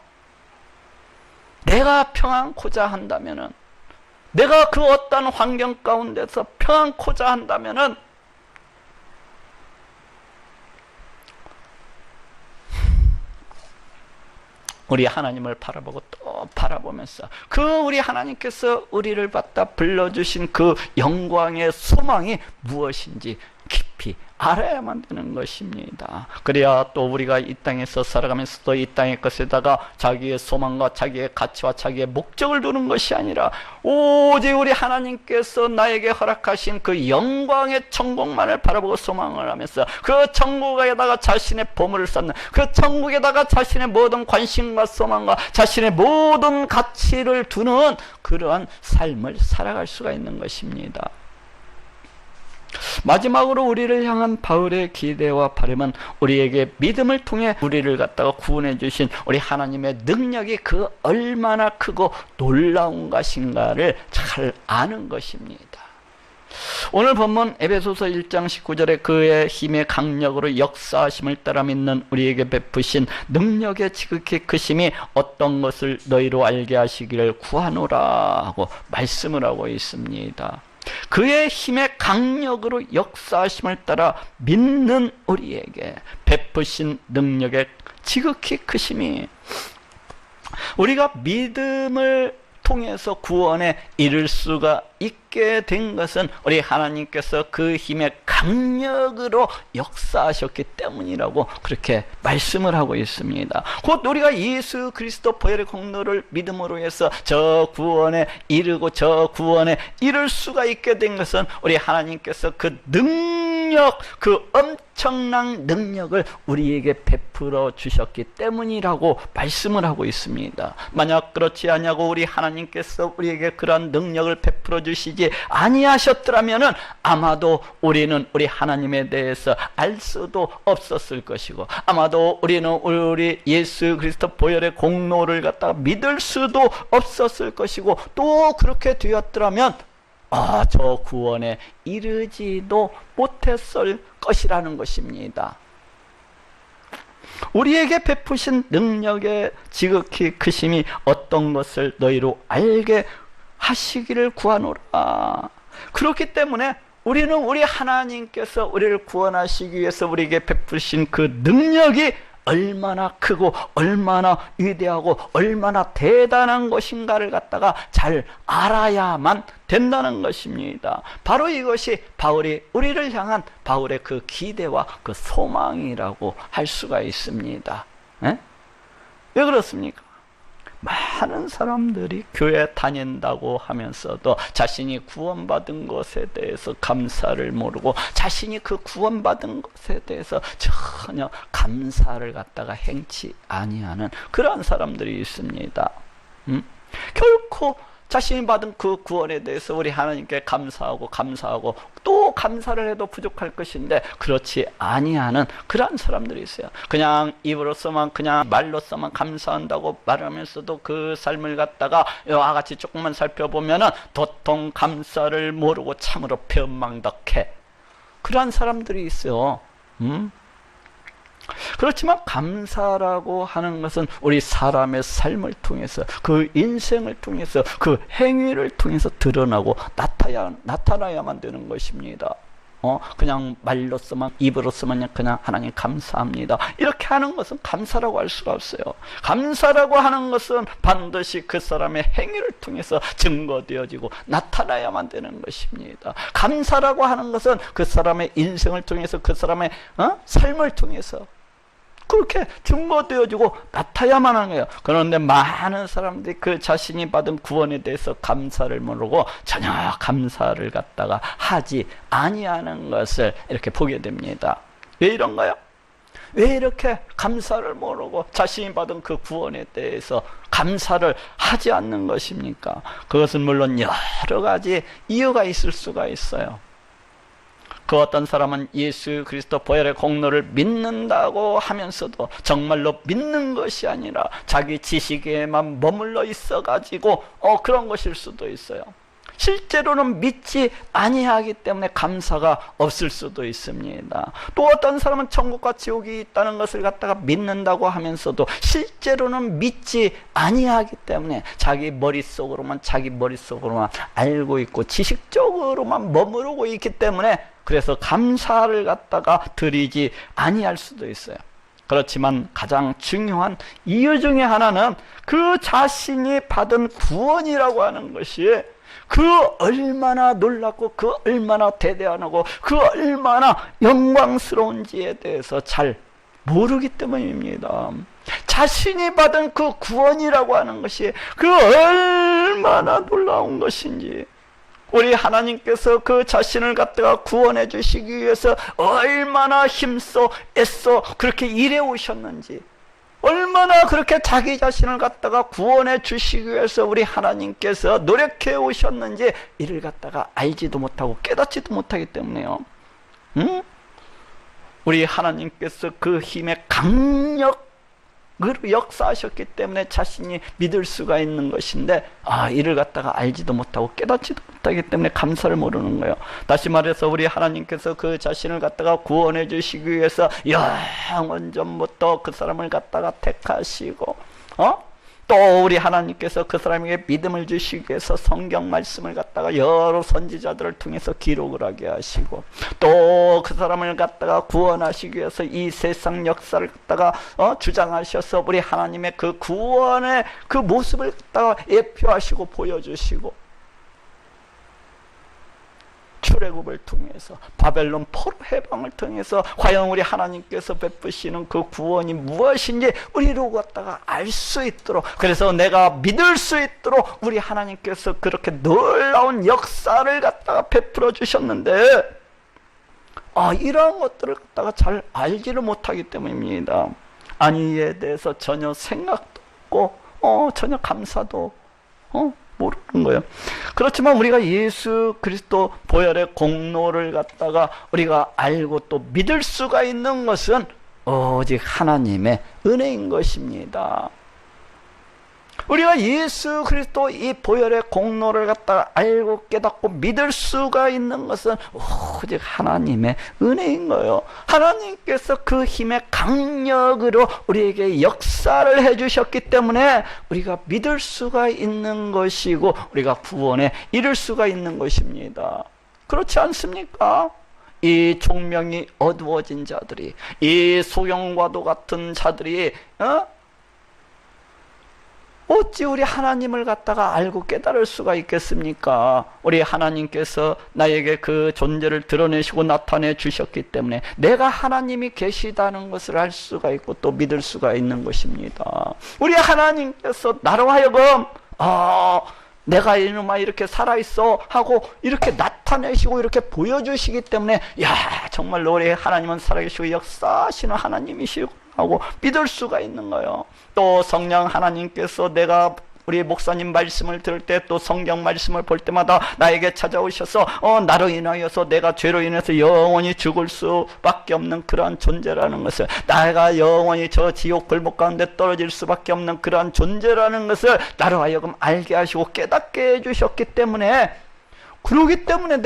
내가 평안코자 한다면은, 내가 그 어떤 환경 가운데서 평안코자 한다면은 우리 하나님을 바라보고 또 바라보면서 그 우리 하나님께서 우리를 받다 불러주신 그 영광의 소망이 무엇인지 깊이 알아야만 되는 것입니다. 그래야 또 우리가 이 땅에서 살아가면서도 이 땅의 것에다가 자기의 소망과 자기의 가치와 자기의 목적을 두는 것이 아니라 오직 우리 하나님께서 나에게 허락하신 그 영광의 천국만을 바라보고 소망을 하면서 그 천국에다가 자신의 보물을 쌓는, 그 천국에다가 자신의 모든 관심과 소망과 자신의 모든 가치를 두는 그러한 삶을 살아갈 수가 있는 것입니다. 마지막으로 우리를 향한 바울의 기대와 바람은 우리에게 믿음을 통해 우리를 갖다가 구원해 주신 우리 하나님의 능력이 그 얼마나 크고 놀라운 것인가를 잘 아는 것입니다. 오늘 본문 에베소서 1장 19절에 그의 힘의 강력으로 역사하심을 따라 믿는 우리에게 베푸신 능력의 지극히 크심이 어떤 것을 너희로 알게 하시기를 구하노라 하고 말씀을 하고 있습니다. 그의 힘의 강력으로 역사하심을 따라 믿는 우리에게 베푸신 능력의 지극히 크심이, 우리가 믿음을 통해서 구원에 이를 수가 있게 된 것은 우리 하나님께서 그 힘의 강력으로 역사하셨기 때문이라고 그렇게 말씀을 하고 있습니다. 곧 우리가 예수 그리스도 보혈의 공로를 믿음으로 해서 저 구원에 이르고 저 구원에 이를 수가 있게 된 것은 우리 하나님께서 그 능력, 그 엄청난 능력을 우리에게 베풀어 주셨기 때문이라고 말씀을 하고 있습니다. 만약 그렇지 아니하고 우리 하나님께서 우리에게 그러한 능력을 베풀어 주시지 아니하셨더라면은 아마도 우리는 우리 하나님에 대해서 알 수도 없었을 것이고, 아마도 우리는 우리 예수 그리스도 보혈의 공로를 갖다가 믿을 수도 없었을 것이고, 또 그렇게 되었더라면 저 구원에 이르지도 못했을 것이라는 것입니다. 우리에게 베푸신 능력의 지극히 크심이 어떤 것을 너희로 알게 하시기를 구하노라. 그렇기 때문에 우리는 우리 하나님께서 우리를 구원하시기 위해서 우리에게 베푸신 그 능력이 얼마나 크고 얼마나 위대하고 얼마나 대단한 것인가를 갖다가 잘 알아야만 된다는 것입니다. 바로 이것이 바울이 우리를 향한 바울의 그 기대와 그 소망이라고 할 수가 있습니다. 에? 왜 그렇습니까? 많은 사람들이 교회 다닌다고 하면서도 자신이 구원받은 것에 대해서 감사를 모르고 자신이 그 구원받은 것에 대해서 전혀 감사를 갖다가 행치 아니하는 그러한 사람들이 있습니다. 결코 자신이 받은 그 구원에 대해서 우리 하나님께 감사하고 또 감사를 해도 부족할 것인데 그렇지 아니하는 그러한 사람들이 있어요. 그냥 입으로서만, 그냥 말로서만 감사한다고 말하면서도 그 삶을 갖다가 이와 같이 조금만 살펴보면은 도통 감사를 모르고 참으로 변망덕해, 그러한 사람들이 있어요. 그렇지만 감사라고 하는 것은 우리 사람의 삶을 통해서, 그 인생을 통해서, 그 행위를 통해서 드러나고 나타나야만 되는 것입니다. 그냥 말로서만, 입으로서만 그냥 하나님 감사합니다 이렇게 하는 것은 감사라고 할 수가 없어요. 감사라고 하는 것은 반드시 그 사람의 행위를 통해서 증거되어지고 나타나야만 되는 것입니다. 감사라고 하는 것은 그 사람의 인생을 통해서, 그 사람의 삶을 통해서 그렇게 증거되어지고 나타야만 하는 거예요. 그런데 많은 사람들이 그 자신이 받은 구원에 대해서 감사를 모르고 전혀 감사를 갖다가 하지 아니하는 것을 이렇게 보게 됩니다. 왜 이런가요? 왜 이렇게 감사를 모르고 자신이 받은 그 구원에 대해서 감사를 하지 않는 것입니까? 그것은 물론 여러 가지 이유가 있을 수가 있어요. 그 어떤 사람은 예수 그리스도 보혈의 공로를 믿는다고 하면서도 정말로 믿는 것이 아니라 자기 지식에만 머물러 있어가지고 그런 것일 수도 있어요. 실제로는 믿지 아니하기 때문에 감사가 없을 수도 있습니다. 또 어떤 사람은 천국과 지옥이 있다는 것을 갖다가 믿는다고 하면서도 실제로는 믿지 아니하기 때문에 자기 머릿속으로만 알고 있고 지식적으로만 머무르고 있기 때문에 그래서 감사를 갖다가 드리지 아니할 수도 있어요. 그렇지만 가장 중요한 이유 중에 하나는 그 자신이 받은 구원이라고 하는 것이 그 얼마나 놀랍고 그 얼마나 대단하고 그 얼마나 영광스러운지에 대해서 잘 모르기 때문입니다. 자신이 받은 그 구원이라고 하는 것이 그 얼마나 놀라운 것인지, 우리 하나님께서 그 자신을 갖다가 구원해 주시기 위해서 얼마나 힘써 애써 그렇게 일해 오셨는지, 얼마나 그렇게 자기 자신을 갖다가 구원해 주시기 위해서 우리 하나님께서 노력해 오셨는지 이를 갖다가 알지도 못하고 깨닫지도 못하기 때문에요. 우리 하나님께서 그 힘의 강력으로 역사하셨기 때문에 자신이 믿을 수가 있는 것인데, 이를 갖다가 알지도 못하고 깨닫지도 못하기 때문에 감사를 모르는 거예요. 다시 말해서 우리 하나님께서 그 자신을 갖다가 구원해 주시기 위해서 영원 전부터 그 사람을 갖다가 택하시고, 또 우리 하나님께서 그 사람에게 믿음을 주시기 위해서 성경 말씀을 갖다가 여러 선지자들을 통해서 기록을 하게 하시고, 또 그 사람을 갖다가 구원하시기 위해서 이 세상 역사를 갖다가 주장하셔서 우리 하나님의 그 구원의 그 모습을 갖다가 예표하시고 보여주시고, 출애굽을 통해서 바벨론 포로 해방을 통해서 과연 우리 하나님께서 베푸시는 그 구원이 무엇인지 우리로 갖다가 알 수 있도록, 그래서 내가 믿을 수 있도록 우리 하나님께서 그렇게 놀라운 역사를 갖다가 베풀어 주셨는데, 이러한 것들을 갖다가 잘 알지를 못하기 때문입니다. 이에 대해서 전혀 생각도 없고 전혀 감사도 모르는 거예요. 그렇지만 우리가 예수 그리스도 보혈의 공로를 갖다가 우리가 알고 또 믿을 수가 있는 것은 오직 하나님의 은혜인 것입니다. 우리가 예수 그리스도 이 보혈의 공로를 갖다가 알고 깨닫고 믿을 수가 있는 것은 오직 하나님의 은혜인 거예요. 하나님께서 그 힘의 강력으로 우리에게 역사를 해주셨기 때문에 우리가 믿을 수가 있는 것이고 우리가 구원에 이를 수가 있는 것입니다. 그렇지 않습니까? 이 총명이 어두워진 자들이, 이 소경과도 같은 자들이 어찌 우리 하나님을 갖다가 알고 깨달을 수가 있겠습니까? 우리 하나님께서 나에게 그 존재를 드러내시고 나타내 주셨기 때문에 내가 하나님이 계시다는 것을 알 수가 있고 또 믿을 수가 있는 것입니다. 우리 하나님께서 나로 하여금 내가 이놈아 이렇게 살아있어 하고 이렇게 나타내시고 이렇게 보여주시기 때문에 정말로 우리 하나님은 살아계시고 역사하시는 하나님이시고 하고 믿을 수가 있는 거예요. 또 성령 하나님께서 내가 우리 목사님 말씀을 들을 때 또 성경 말씀을 볼 때마다 나에게 찾아오셔서 나로 인하여서 내가 죄로 인해서 영원히 죽을 수밖에 없는 그러한 존재라는 것을, 내가 영원히 저 지옥 골목 가운데 떨어질 수밖에 없는 그러한 존재라는 것을 나로 하여금 알게 하시고 깨닫게 해주셨기 때문에, 그러기 때문에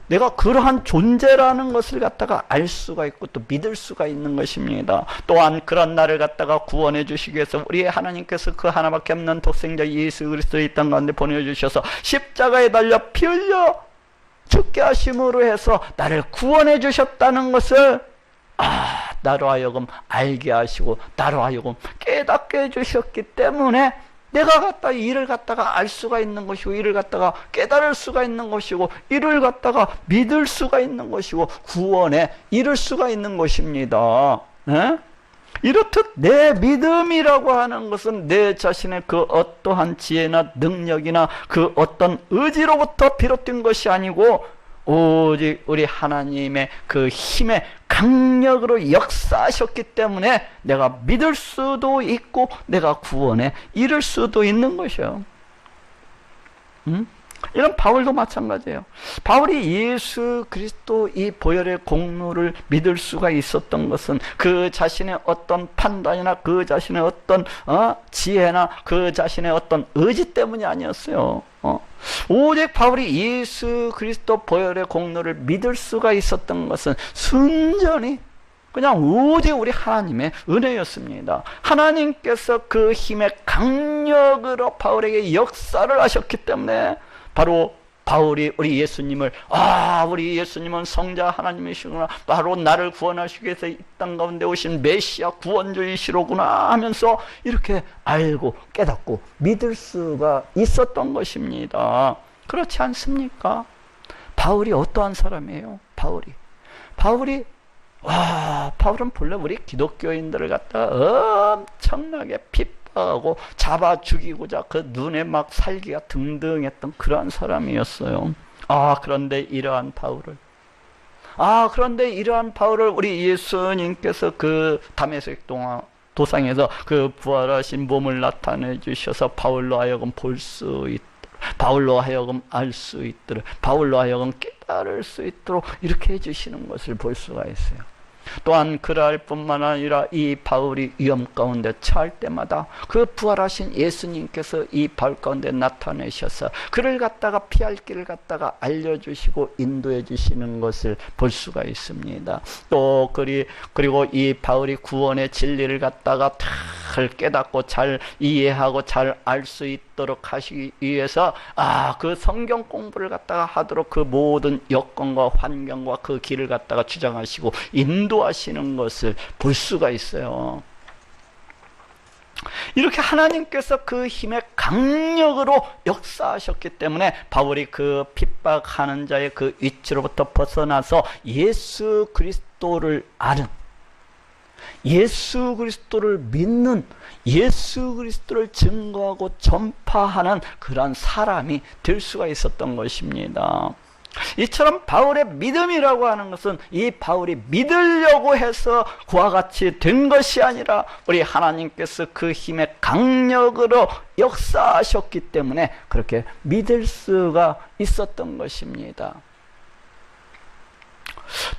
내가 그러한 존재라는 것을 갖다가 알 수가 있고 또 믿을 수가 있는 것입니다. 또한 그런 나를 갖다가 구원해 주시기 위해서 우리 하나님께서 그 하나밖에 없는 독생자 예수 그리스도를 이 땅 가운데 보내주셔서 십자가에 달려 피 흘려 죽게 하심으로 해서 나를 구원해 주셨다는 것을 나로 하여금 알게 하시고 나로 하여금 깨닫게 해주셨기 때문에 내가 갖다가 이를 갖다가 알 수가 있는 것이고 이를 갖다가 깨달을 수가 있는 것이고 이를 갖다가 믿을 수가 있는 것이고 구원에 이를 수가 있는 것입니다. 이렇듯 내 믿음이라고 하는 것은 내 자신의 그 어떠한 지혜나 능력이나 그 어떤 의지로부터 비롯된 것이 아니고 오직 우리 하나님의 그 힘의 강력으로 역사하셨기 때문에 내가 믿을 수도 있고 내가 구원에 이를 수도 있는 것이요. 이건 바울도 마찬가지예요. 바울이 예수 그리스도 이 보혈의 공로를 믿을 수가 있었던 것은 그 자신의 어떤 판단이나 그 자신의 어떤 지혜나 그 자신의 어떤 의지 때문이 아니었어요. 오직 바울이 예수 그리스도 보혈의 공로를 믿을 수가 있었던 것은 순전히 그냥 오직 우리 하나님의 은혜였습니다. 하나님께서 그 힘의 강력으로 바울에게 역사를 하셨기 때문에 바로 바울이 우리 예수님을 우리 예수님은 성자 하나님이시구나, 바로 나를 구원하시기 위해서 이 땅 가운데 오신 메시아 구원주이시로구나 하면서 이렇게 알고 깨닫고 믿을 수가 있었던 것입니다. 그렇지 않습니까? 바울이 어떠한 사람이에요? 바울은 본래 우리 기독교인들을 갖다가 엄청나게 핍박하고 잡아 죽이고자 그 눈에 막 살기가 등등했던 그러한 사람이었어요. 그런데 이러한 바울을 우리 예수님께서 그 다메섹 도상에서 그 부활하신 몸을 나타내 주셔서 바울로 하여금 볼 수 있도록, 바울로 하여금 알 수 있도록, 바울로 하여금 깨달을 수 있도록 이렇게 해주시는 것을 볼 수가 있어요. 또한 그럴 뿐만 아니라 이 바울이 위험 가운데 처할 때마다 그 부활하신 예수님께서 이 바울 가운데 나타내셔서 그를 갖다가 피할 길을 갖다가 알려주시고 인도해 주시는 것을 볼 수가 있습니다. 또 그리고 이 바울이 구원의 진리를 갖다가 잘 깨닫고 잘 이해하고 잘 알 수 있도록 하시기 위해서 그 성경 공부를 갖다가 하도록 그 모든 여건과 환경과 그 길을 갖다가 주장하시고 인도하시는 것을 볼 수가 있어요. 이렇게 하나님께서 그 힘의 강력으로 역사하셨기 때문에 바울이 그 핍박하는 자의 그 위치로부터 벗어나서 예수 그리스도를 아는, 예수 그리스도를 믿는, 예수 그리스도를 증거하고 전파하는 그러한 사람이 될 수가 있었던 것입니다. 이처럼 바울의 믿음이라고 하는 것은 이 바울이 믿으려고 해서 그와 같이 된 것이 아니라 우리 하나님께서 그 힘의 강력으로 역사하셨기 때문에 그렇게 믿을 수가 있었던 것입니다.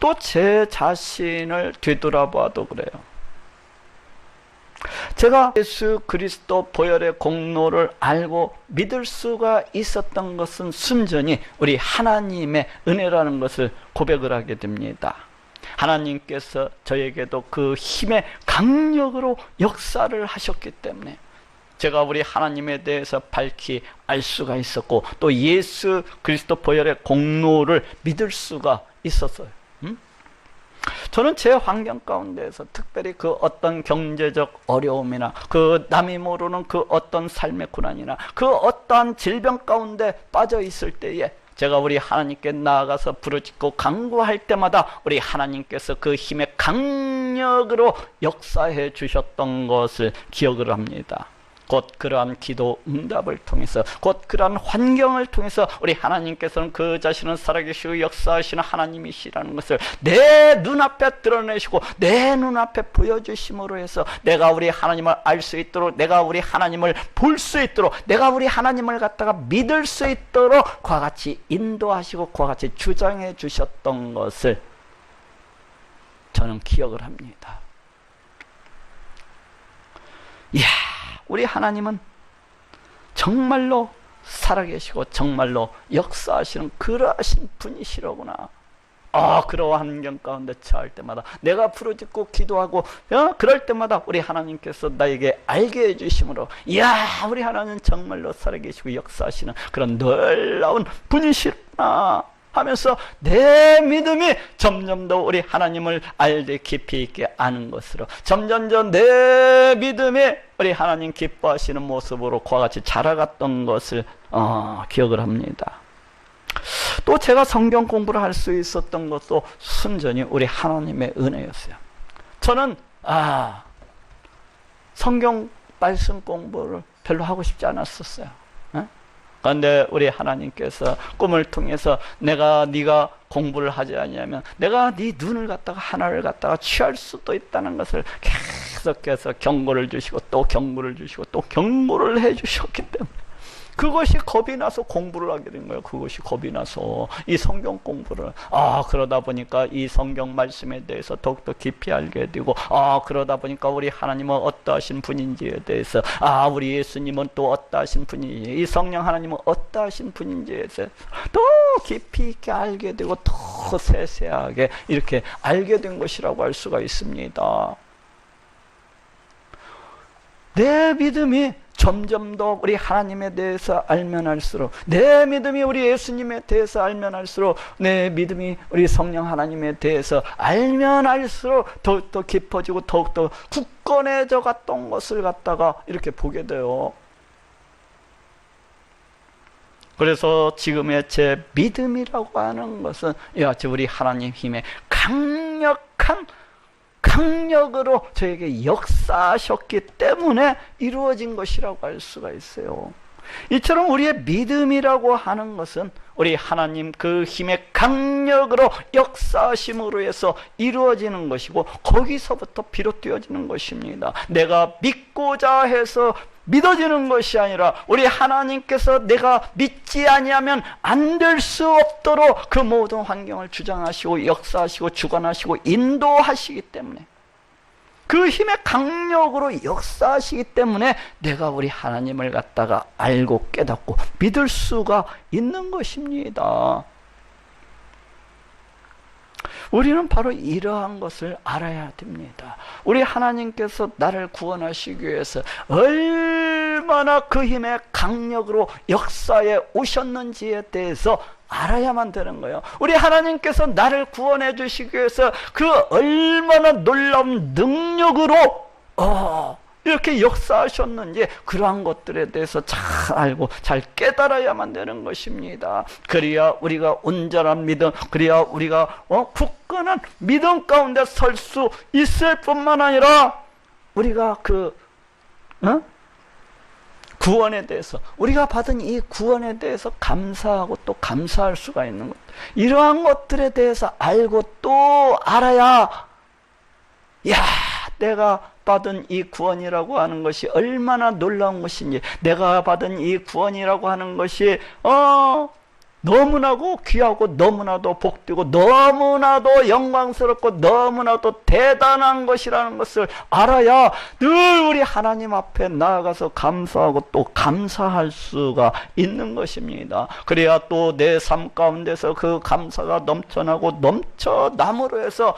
또 제 자신을 되돌아봐도 그래요. 제가 예수 그리스도 보혈의 공로를 알고 믿을 수가 있었던 것은 순전히 우리 하나님의 은혜라는 것을 고백을 하게 됩니다. 하나님께서 저에게도 그 힘의 강력으로 역사를 하셨기 때문에 제가 우리 하나님에 대해서 밝히 알 수가 있었고 또 예수 그리스도 보혈의 공로를 믿을 수가 있었어요. 저는 제 환경 가운데에서 특별히 그 어떤 경제적 어려움이나 그 남이 모르는 그 어떤 삶의 고난이나 그 어떠한 질병 가운데 빠져 있을 때에 제가 우리 하나님께 나아가서 부르짖고 간구할 때마다 우리 하나님께서 그 힘의 강력으로 역사해 주셨던 것을 기억을 합니다. 곧 그러한 기도 응답을 통해서, 곧 그러한 환경을 통해서 우리 하나님께서는 그 자신은 살아계시고 역사하시는 하나님이시라는 것을 내 눈앞에 드러내시고 내 눈앞에 보여주심으로 해서 내가 우리 하나님을 알 수 있도록, 내가 우리 하나님을 볼 수 있도록, 내가 우리 하나님을 갖다가 믿을 수 있도록 그와 같이 인도하시고 그와 같이 주장해 주셨던 것을 저는 기억을 합니다. 이야, 우리 하나님은 정말로 살아계시고 정말로 역사하시는 그러하신 분이시로구나. 그러한 환경 가운데 처할 때마다 내가 부르짖고 기도하고 그럴 때마다 우리 하나님께서 나에게 알게 해주심으로 이야, 우리 하나님은 정말로 살아계시고 역사하시는 그런 놀라운 분이시구나 하면서 내 믿음이 점점 더 우리 하나님을 알되 깊이 있게 아는 것으로 점점 내 믿음이 우리 하나님 기뻐하시는 모습으로 그와 같이 자라갔던 것을 기억을 합니다. 또 제가 성경 공부를 할 수 있었던 것도 순전히 우리 하나님의 은혜였어요. 저는 성경 말씀 공부를 별로 하고 싶지 않았었어요. 그런데 우리 하나님께서 꿈을 통해서 네가 공부를 하지 않냐면 내가 네 눈을 갖다가 하나를 갖다가 취할 수도 있다는 것을 계속해서 경고를 주시고 또 경고를 주시고 또 경고를 해주셨기 때문에 그것이 겁이 나서 공부를 하게 된 거예요. 그것이 겁이 나서 이 성경 공부를 그러다 보니까 이 성경 말씀에 대해서 더욱더 깊이 알게 되고 그러다 보니까 우리 하나님은 어떠하신 분인지에 대해서 우리 예수님은 또 어떠하신 분인지, 이 성령 하나님은 어떠하신 분인지에 대해서 더 깊이 있게 알게 되고 더 세세하게 이렇게 알게 된 것이라고 할 수가 있습니다. 내 믿음이 점점 더 우리 하나님에 대해서 알면 알수록, 내 믿음이 우리 예수님에 대해서 알면 알수록, 내 믿음이 우리 성령 하나님에 대해서 알면 알수록 더욱더 깊어지고 더욱더 굳건해져 갔던 것을 갖다가 이렇게 보게 돼요. 그래서 지금의 제 믿음이라고 하는 것은 이와 같이 우리 하나님 힘의 강력한 강력으로 저에게 역사하셨기 때문에 이루어진 것이라고 할 수가 있어요. 이처럼 우리의 믿음이라고 하는 것은 우리 하나님 그 힘의 강력으로 역사하심으로 해서 이루어지는 것이고, 거기서부터 비롯되어지는 것입니다. 내가 믿고자 해서 믿어지는 것이 아니라 우리 하나님께서 내가 믿지 아니하면 안 될 수 없도록 그 모든 환경을 주장하시고 역사하시고 주관하시고 인도하시기 때문에, 그 힘의 강력으로 역사하시기 때문에 내가 우리 하나님을 갖다가 알고 깨닫고 믿을 수가 있는 것입니다. 우리는 바로 이러한 것을 알아야 됩니다. 우리 하나님께서 나를 구원하시기 위해서 얼마나 그 힘의 강력으로 역사에 오셨는지에 대해서 알아야만 되는 거예요. 우리 하나님께서 나를 구원해 주시기 위해서 그 얼마나 놀라운 능력으로 이렇게 역사하셨는지, 그러한 것들에 대해서 잘 알고 잘 깨달아야만 되는 것입니다. 그래야 우리가 온전한 믿음, 그래야 우리가 굳건한 믿음 가운데 설 수 있을 뿐만 아니라, 우리가 구원에 대해서, 우리가 받은 이 구원에 대해서 감사하고 또 감사할 수가 있는 것, 이러한 것들에 대해서 알고 또 알아야, 내가 받은 이 구원이라고 하는 것이 얼마나 놀라운 것인지, 내가 받은 이 구원이라고 하는 것이 너무나도 귀하고 너무나도 복되고 너무나도 영광스럽고 너무나도 대단한 것이라는 것을 알아야 늘 우리 하나님 앞에 나아가서 감사하고 또 감사할 수가 있는 것입니다. 그래야 또 내 삶 가운데서 그 감사가 넘쳐나고 넘쳐남으로 해서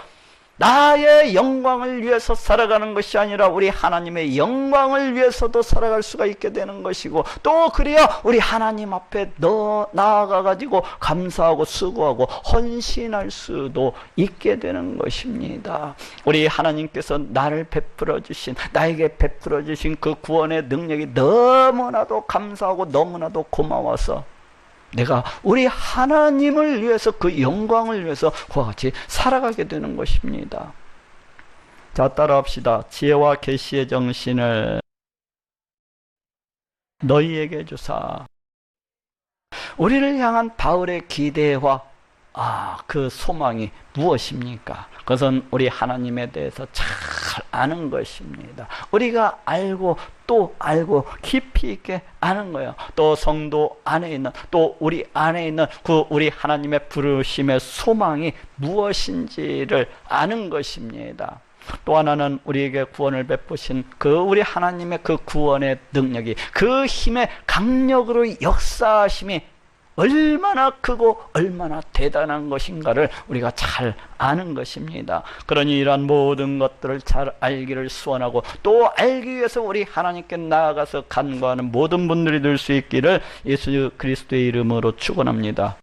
나의 영광을 위해서 살아가는 것이 아니라 우리 하나님의 영광을 위해서도 살아갈 수가 있게 되는 것이고, 또 그래야 우리 하나님 앞에 나아가가지고 감사하고 수고하고 헌신할 수도 있게 되는 것입니다. 우리 하나님께서 나를 베풀어 주신, 나에게 베풀어 주신 그 구원의 능력이 너무나도 감사하고 너무나도 고마워서 내가 우리 하나님을 위해서, 그 영광을 위해서 그와 같이 살아가게 되는 것입니다. 자, 따라합시다. 지혜와 계시의 정신을 너희에게 주사. 우리를 향한 바울의 기대와 그 소망이 무엇입니까? 그것은 우리 하나님에 대해서 잘 아는 것입니다. 우리가 알고 또 알고 깊이 있게 아는 거예요. 또 성도 안에 있는, 또 우리 안에 있는 그 우리 하나님의 부르심의 소망이 무엇인지를 아는 것입니다. 또 하나는 우리에게 구원을 베푸신 그 우리 하나님의 그 구원의 능력이, 그 힘의 강력으로 역사하심이 얼마나 크고 얼마나 대단한 것인가를 우리가 잘 아는 것입니다. 그러니 이러한 모든 것들을 잘 알기를 소원하고, 또 알기 위해서 우리 하나님께 나아가서 간구하는 모든 분들이 될 수 있기를 예수 그리스도의 이름으로 축원합니다.